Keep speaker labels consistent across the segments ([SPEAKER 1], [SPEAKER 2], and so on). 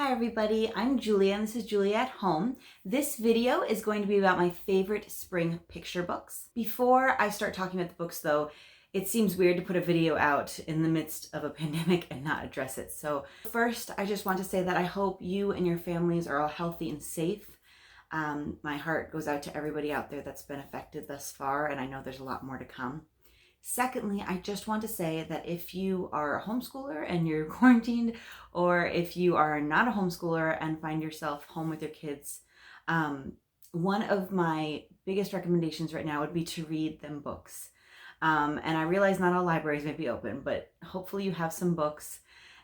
[SPEAKER 1] Hi everybody, I'm Julia and this is Julia at Home. This video is going to be about my favorite spring picture books. Before I start talking about the books though, it seems weird to put a video out in the midst of a pandemic and not address it. So first, I just want to say that I hope you and your families are all healthy and safe. My heart goes out to everybody out there that's been affected thus far, and I know there's a lot more to come. Secondly, I just want to say that if you are a homeschooler and you're quarantined, or if you are not a homeschooler and find yourself home with your kids, one of my biggest recommendations right now would be to read them books. And I realize not all libraries may be open, but hopefully you have some books.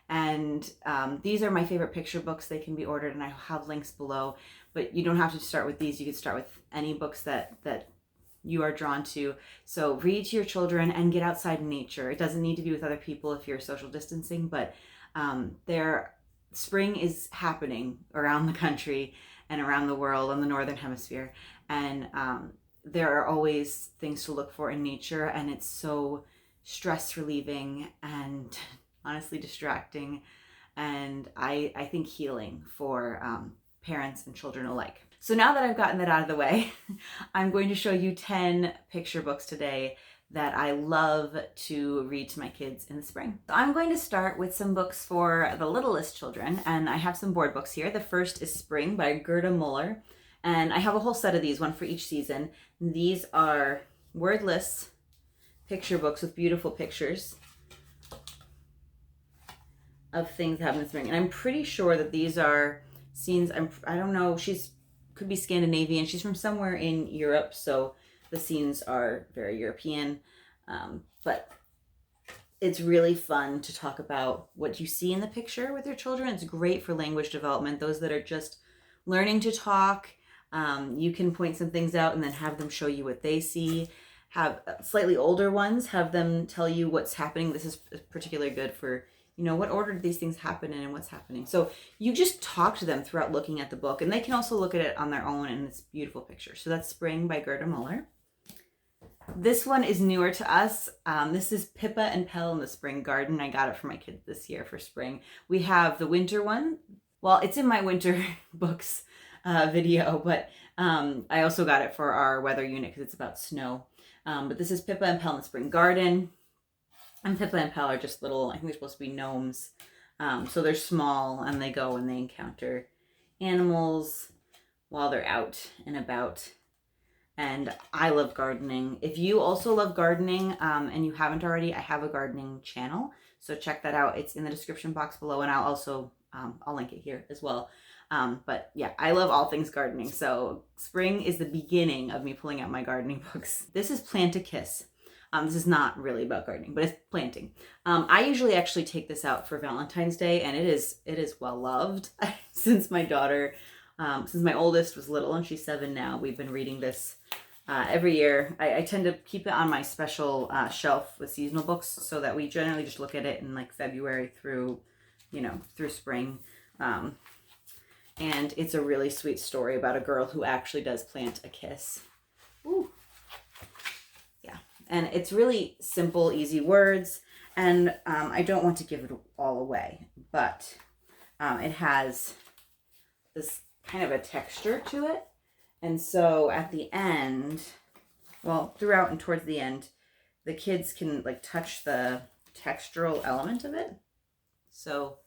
[SPEAKER 1] And these are my favorite picture books. They can be ordered and I have links below, but you don't have to start with these. You could start with any books that you are drawn to. So read to your children and get outside in nature. It doesn't need to be with other people if you're social distancing, but spring is happening around the country and around the world on the northern hemisphere. And there are always things to look for in nature, and it's so stress relieving and honestly distracting, and I think healing for parents and children alike. So now that I've gotten that out of the way, I'm going to show you 10 picture books today that I love to read to my kids in the spring. So I'm going to start with some books for the littlest children, and I have some board books here. The first is Spring by Gerda Muller, and I have a whole set of these, one for each season. These are wordless picture books with beautiful pictures of things that happen in spring. And I'm pretty sure that these are scenes, I don't know, could be Scandinavian. She's from somewhere in Europe, so the scenes are very European. But it's really fun to talk about what you see in the picture with your children. It's great for language development. Those that are just learning to talk, you can point some things out and then have them show you what they see. Have slightly older ones, have them tell you what's happening. This is particularly good for, what order do these things happen in and what's happening. So you just talk to them throughout looking at the book, and they can also look at it on their own, and it's beautiful picture. So that's Spring by Gerda Muller. This one is newer to us. This is Pippa and Pell in the Spring Garden. I got it for my kids this year for spring. We have the winter one. Well, it's in my winter books video, but I also got it for our weather unit because it's about snow. But this is Pippa and Pell in the Spring Garden. And Pippa and Pell are just little, I think they're supposed to be gnomes. So they're small, and they go and they encounter animals while they're out and about. And I love gardening. If you also love gardening and you haven't already, I have a gardening channel. So check that out. It's in the description box below, and I'll also, I'll link it here as well. But yeah, I love all things gardening. So spring is the beginning of me pulling out my gardening books. This is Plant a Kiss. This is not really about gardening, but it's planting. I usually actually take this out for Valentine's Day, and it is well loved. Since my oldest was little, and she's 7 now, we've been reading this every year. I tend to keep it on my special shelf with seasonal books, so that we generally just look at it in like February through spring. And it's a really sweet story about a girl who actually does plant a kiss. Ooh. And it's really simple, easy words. And I don't want to give it all away, but it has this kind of a texture to it. And so at the end, well, throughout and towards the end, the kids can like touch the textural element of it. So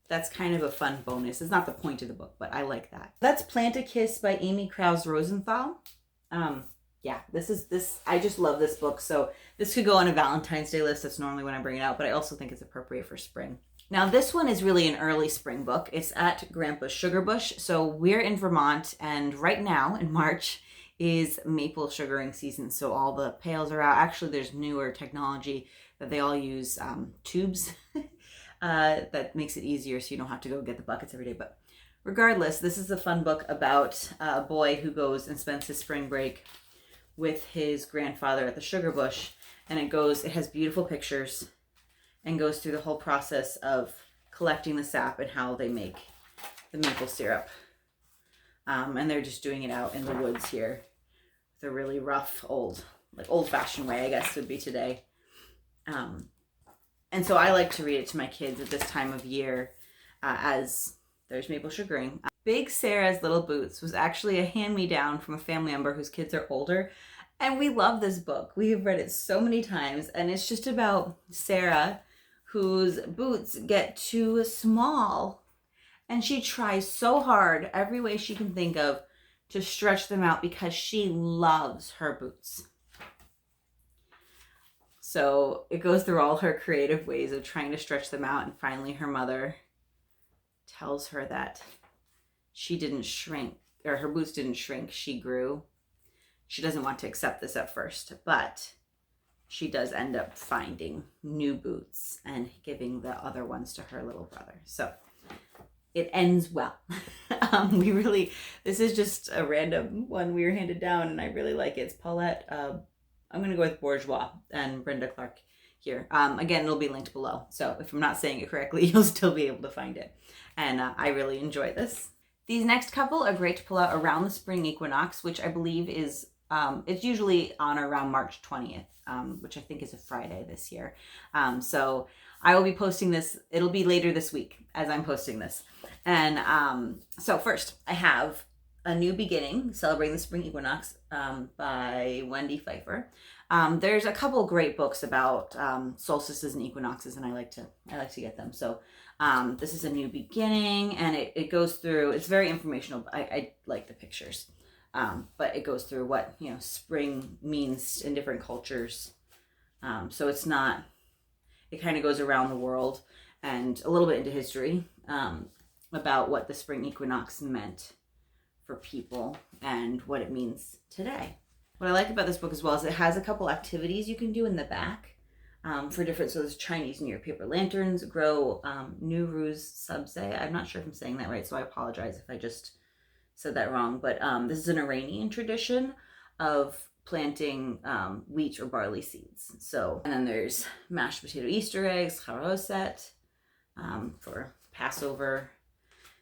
[SPEAKER 1] that's kind of a fun bonus. It's not the point of the book, but I like that. That's Plant a Kiss by Amy Krause Rosenthal. Yeah, I just love this book. So this could go on a Valentine's Day list. That's normally when I bring it out, but I also think it's appropriate for spring. Now this one is really an early spring book. It's at Grandpa's Sugar Bush. So we're in Vermont, and right now in March is maple sugaring season. So all the pails are out. Actually, there's newer technology that they all use tubes that makes it easier, so you don't have to go get the buckets every day. But regardless, this is a fun book about a boy who goes and spends his spring break with his grandfather at the sugar bush, and it has beautiful pictures and goes through the whole process of collecting the sap and how they make the maple syrup. And they're just doing it out in the woods here. The really rough old-fashioned way, I guess would be today. And so I like to read it to my kids at this time of year as there's maple sugaring. Big Sarah's Little Boots was actually a hand-me-down from a family member whose kids are older. And we love this book. We have read it so many times. And it's just about Sarah, whose boots get too small. And she tries so hard, every way she can think of, to stretch them out because she loves her boots. So it goes through all her creative ways of trying to stretch them out. And finally her mother tells her that she didn't shrink, or her boots didn't shrink, she grew. She doesn't want to accept this at first, but she does end up finding new boots and giving the other ones to her little brother. So it ends well. This is just a random one we were handed down, and I really like it. It's Paulette, I'm going to go with Bourgeois and Brenda Clark here. Again, it'll be linked below. So if I'm not saying it correctly, you'll still be able to find it. And I really enjoy this. These next couple are great to pull out around the spring equinox, which I believe is, it's usually on or around March 20th, which I think is a Friday this year. So I will be posting this. It'll be later this week as I'm posting this. And so first I have A New Beginning, Celebrating the Spring Equinox by Wendy Pfeiffer. There's a couple great books about solstices and equinoxes, and I like to get them. So this is A New Beginning, and it goes through, it's very informational. I like the pictures, but it goes through what, spring means in different cultures. So it's not, it kind of goes around the world and a little bit into history about what the spring equinox meant for people and what it means today. What I like about this book as well is it has a couple activities you can do in the back for different, so there's Chinese New Year paper lanterns, grow New Ruse Subse. I'm not sure if I'm saying that right, so I apologize if I just said that wrong, but this is an Iranian tradition of planting wheat or barley seeds. So, and then there's mashed potato Easter eggs, charoset, for Passover.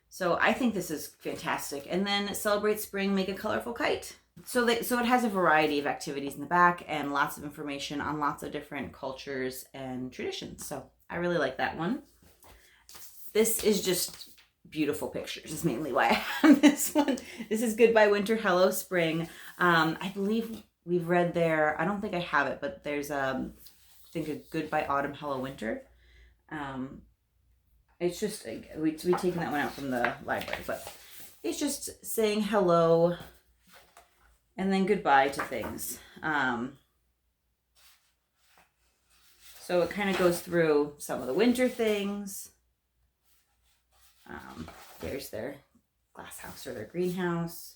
[SPEAKER 1] So I think this is fantastic. And then Celebrate Spring, Make a Colorful Kite. So it has a variety of activities in the back and lots of information on lots of different cultures and traditions. So I really like that one. This is just beautiful pictures is mainly why I have this one. This is Goodbye Winter, Hello Spring. I believe we've read there, I don't think I have it, but there's I think a Goodbye Autumn, Hello Winter. It's just, we taken that one out from the library, but it's just saying hello and then goodbye to things. So it kind of goes through some of the winter things. There's their glass house or their greenhouse.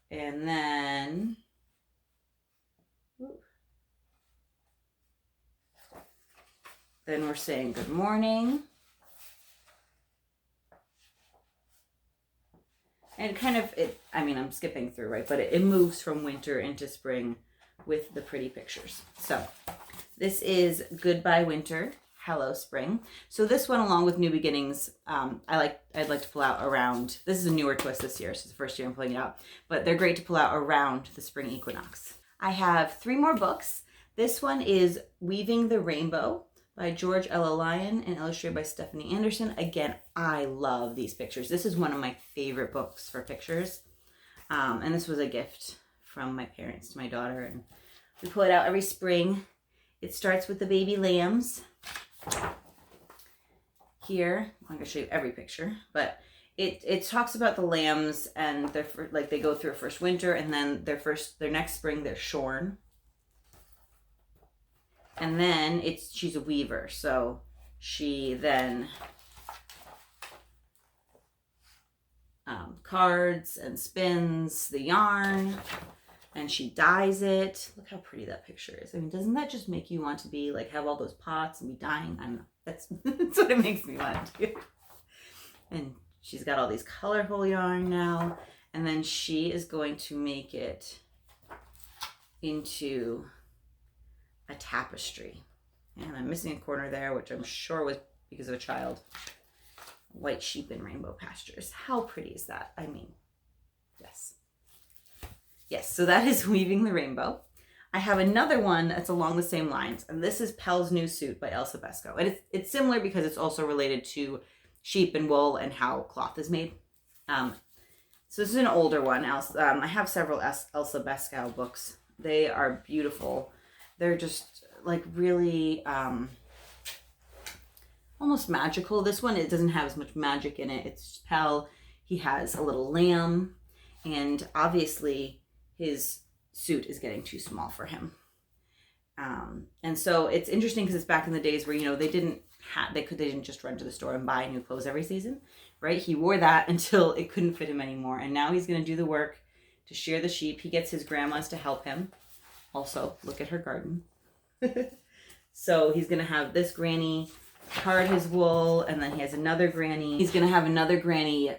[SPEAKER 1] And then, we're saying good morning. And I'm skipping through, right? But it moves from winter into spring with the pretty pictures. So this is Goodbye Winter, Hello Spring. So this one, along with New Beginnings, I'd like to pull out around, this is a newer twist this year, so it's the first year I'm pulling it out, but they're great to pull out around the spring equinox. I have 3 more books. This one is Weaving the Rainbow by George Ella Lyon and illustrated by Stephanie Anderson. Again, I love these pictures. This is one of my favorite books for pictures. And this was a gift from my parents to my daughter, and we pull it out every spring. It starts with the baby lambs. Here, I'm going to show you every picture, but it talks about the lambs and they go through a first winter, and then their next spring they're shorn. And then she's a weaver, so she then cards and spins the yarn, and she dyes it. Look how pretty that picture is. I mean, doesn't that just make you want to be have all those pots and be dyeing? I don't know. That's what it makes me want to do. And she's got all these colorful yarn now, and then she is going to make it into a tapestry. And I'm missing a corner there, which I'm sure was because of a child. White sheep in rainbow pastures. How pretty is that? I mean, yes. Yes, so that is Weaving the Rainbow. I have another one that's along the same lines, and this is Pels New Suit by Elsa Besco. And it's similar because it's also related to sheep and wool and how cloth is made. So this is an older one. I have several Elsa Bascal books. They are beautiful. They're just like really almost magical. This one, it doesn't have as much magic in it. It's Pell. He has a little lamb, and obviously his suit is getting too small for him. And so it's interesting because it's back in the days where, you know, they didn't just run to the store and buy new clothes every season, right? He wore that until it couldn't fit him anymore. And now he's going to do the work to shear the sheep. He gets his grandmas to help him. Also, look at her garden. So he's going to have this granny card his wool, and then he has another granny. He's going to have another granny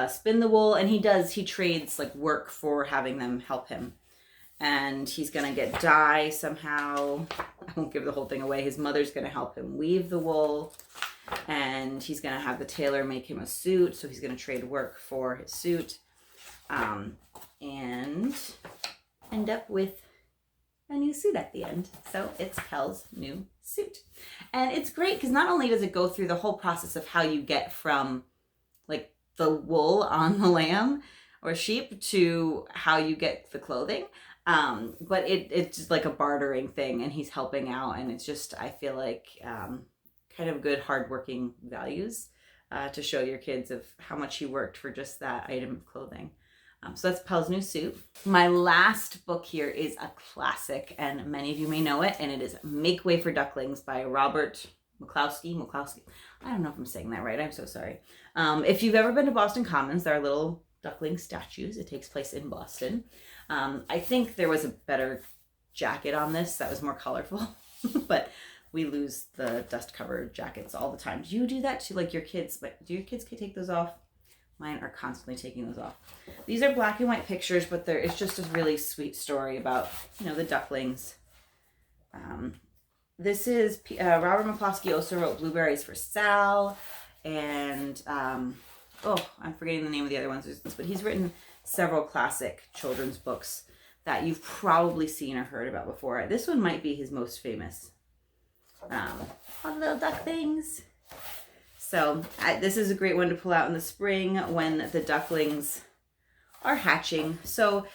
[SPEAKER 1] spin the wool, and he trades like work for having them help him. And he's going to get dye somehow. I won't give the whole thing away. His mother's going to help him weave the wool, and he's going to have the tailor make him a suit. So he's going to trade work for his suit, and end up with a new suit at the end. So it's Pels New Suit. And it's great because not only does it go through the whole process of how you get from like the wool on the lamb or sheep to how you get the clothing, but it's just like a bartering thing, and he's helping out, and it's just, I feel like kind of good hardworking values to show your kids of how much he worked for just that item of clothing. So that's Pels New Suit. My last book here is a classic, and many of you may know it, and it is Make Way for Ducklings by Robert McCloskey. I don't know if I'm saying that right. I'm so sorry. If you've ever been to Boston Commons, there are little duckling statues. It takes place in Boston. I think there was a better jacket on this that was more colorful, but we lose the dust-covered jackets all the time. Do you do that to like your kids? But do your kids take those off? Mine are constantly taking those off. These are black and white pictures, but it's just a really sweet story about, you know, the ducklings. This is Robert McCloskey also wrote Blueberries for Sal, and I'm forgetting the name of the other ones, but he's written several classic children's books that you've probably seen or heard about before. This one might be his most famous. All the little ducklings. So this is a great one to pull out in the spring when the ducklings are hatching. So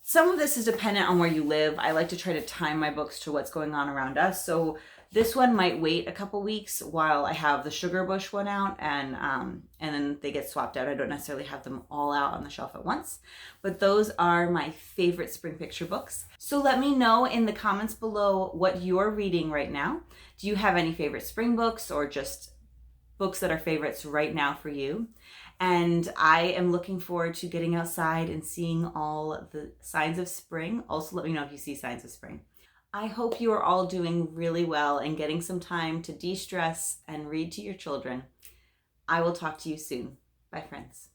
[SPEAKER 1] some of this is dependent on where you live. I like to try to time my books to what's going on around us. So this one might wait a couple weeks while I have the sugar bush one out, and then they get swapped out. I don't necessarily have them all out on the shelf at once, but those are my favorite spring picture books. So let me know in the comments below what you're reading right now. Do you have any favorite spring books, or just books that are favorites right now for you? And I am looking forward to getting outside and seeing all the signs of spring. Also, let me know if you see signs of spring. I hope you are all doing really well and getting some time to de-stress and read to your children. I will talk to you soon. Bye, friends.